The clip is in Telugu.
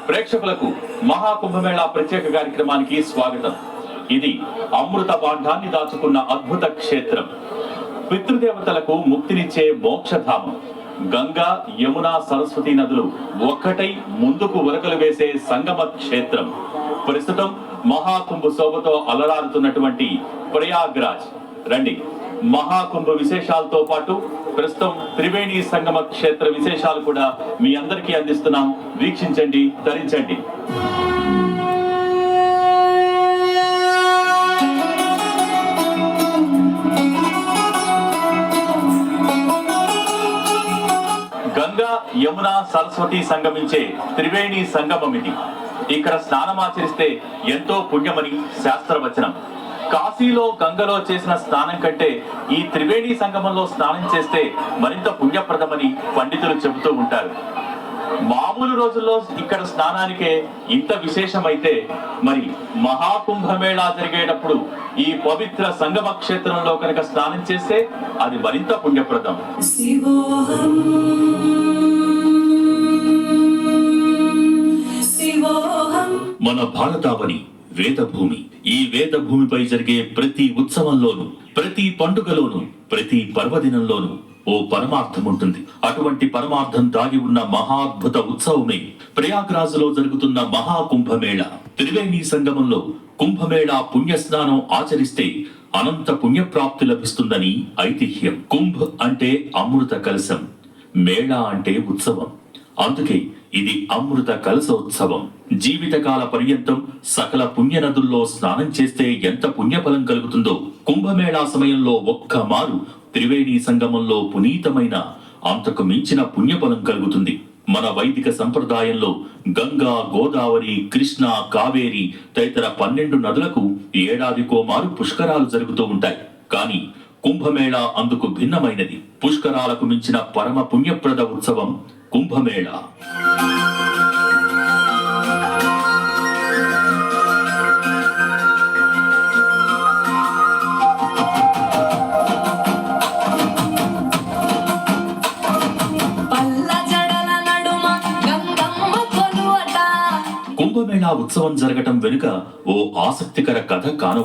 ప్రేక్షకులకు మహాకుంభమేళా ప్రత్యేక కార్యక్రమానికి స్వాగతం. ఇది అమృత భాండాన్ని దాచుకున్న అద్భుత క్షేత్రం. పితృదేవతలకు ముక్తినిచ్చే మోక్షధామం. గంగా, యమున, సరస్వతి నదులు ఒక్కటై ముందుకు ఉరకలు వేసే సంగమ క్షేత్రం. ప్రస్తుతం మహాకుంభ శోభతో అలరారుతున్నటువంటి ప్రయాగ్రాజ్. రండి, మహాకుంభ విశేషాలతో పాటు ప్రస్తుతం త్రివేణి సంగమ క్షేత్ర విశేషాలు కూడా మీ అందరికీ అందిస్తున్నాం. వీక్షించండి, ధరించండి. గంగా, యమున, సరస్వతి సంగమించే త్రివేణి సంగమం ఇది. ఇక్కడ స్నానమాచరిస్తే ఎంతో పుణ్యమని శాస్త్రవచనం. కాశీలో గంగలో చేసిన స్నానం కంటే ఈ త్రివేణి సంగమంలో స్నానం చేస్తే మరింత పుణ్యప్రదమని పండితులు చెబుతూ ఉంటారు. మామూలు రోజుల్లో ఇక్కడ స్నానానికే ఇంత విశేషమైతే మరి మహాకుంభమేళా జరిగేటప్పుడు ఈ పవిత్ర సంగమ క్షేత్రంలో కనుక స్నానం చేస్తే అది మరింత పుణ్యప్రదం. మన భారతావని వేదభూమి. ఈ వేదభూమిపై జరిగే ప్రతి ఉత్సవంలోనూ, ప్రతి పండుగలోనూ, ప్రతి పర్వదినంలోనూ ఓ పరమార్థం ఉంటుంది. అటువంటి పరమార్థం దాగి ఉన్న మహాద్భుత ఉత్సవమే ప్రయాగ్రాజ్లో జరుగుతున్న మహాకుంభమేళా. త్రివేణి సంగమంలో కుంభమేళా పుణ్యస్నానం ఆచరిస్తే అనంత పుణ్యప్రాప్తి లభిస్తుందని ఐతిహ్యం. కుంభ్ అంటే అమృత కలశం, మేళా అంటే ఉత్సవం. అందుకే ఇది అమృత కలశోత్సవం. జీవితకాల పర్యంతం సకల పుణ్య నదుల్లో స్నానం చేస్తే ఎంత పుణ్యఫలం కలుగుతుందో కుంభమేళా సమయంలో ఒక్క మారు త్రివేణి సంగమంలో పునీతమైన అంతకు మించిన పుణ్యఫలం కలుగుతుంది. మన వైదిక సంప్రదాయంలో గంగా, గోదావరి, కృష్ణ, కావేరి తదితర 12 నదులకు ఏడాదికో మారు పుష్కరాలు జరుగుతూ ఉంటాయి. కానీ కుంభమేళా అందుకు భిన్నమైనది. పుష్కరాలకు మించిన పరమ పుణ్యప్రద ఉత్సవం కుంభమేళా. కుంభమేళా ఉత్సవం జరగటం వెనుక ఓ ఆసక్తికర కథ కాను.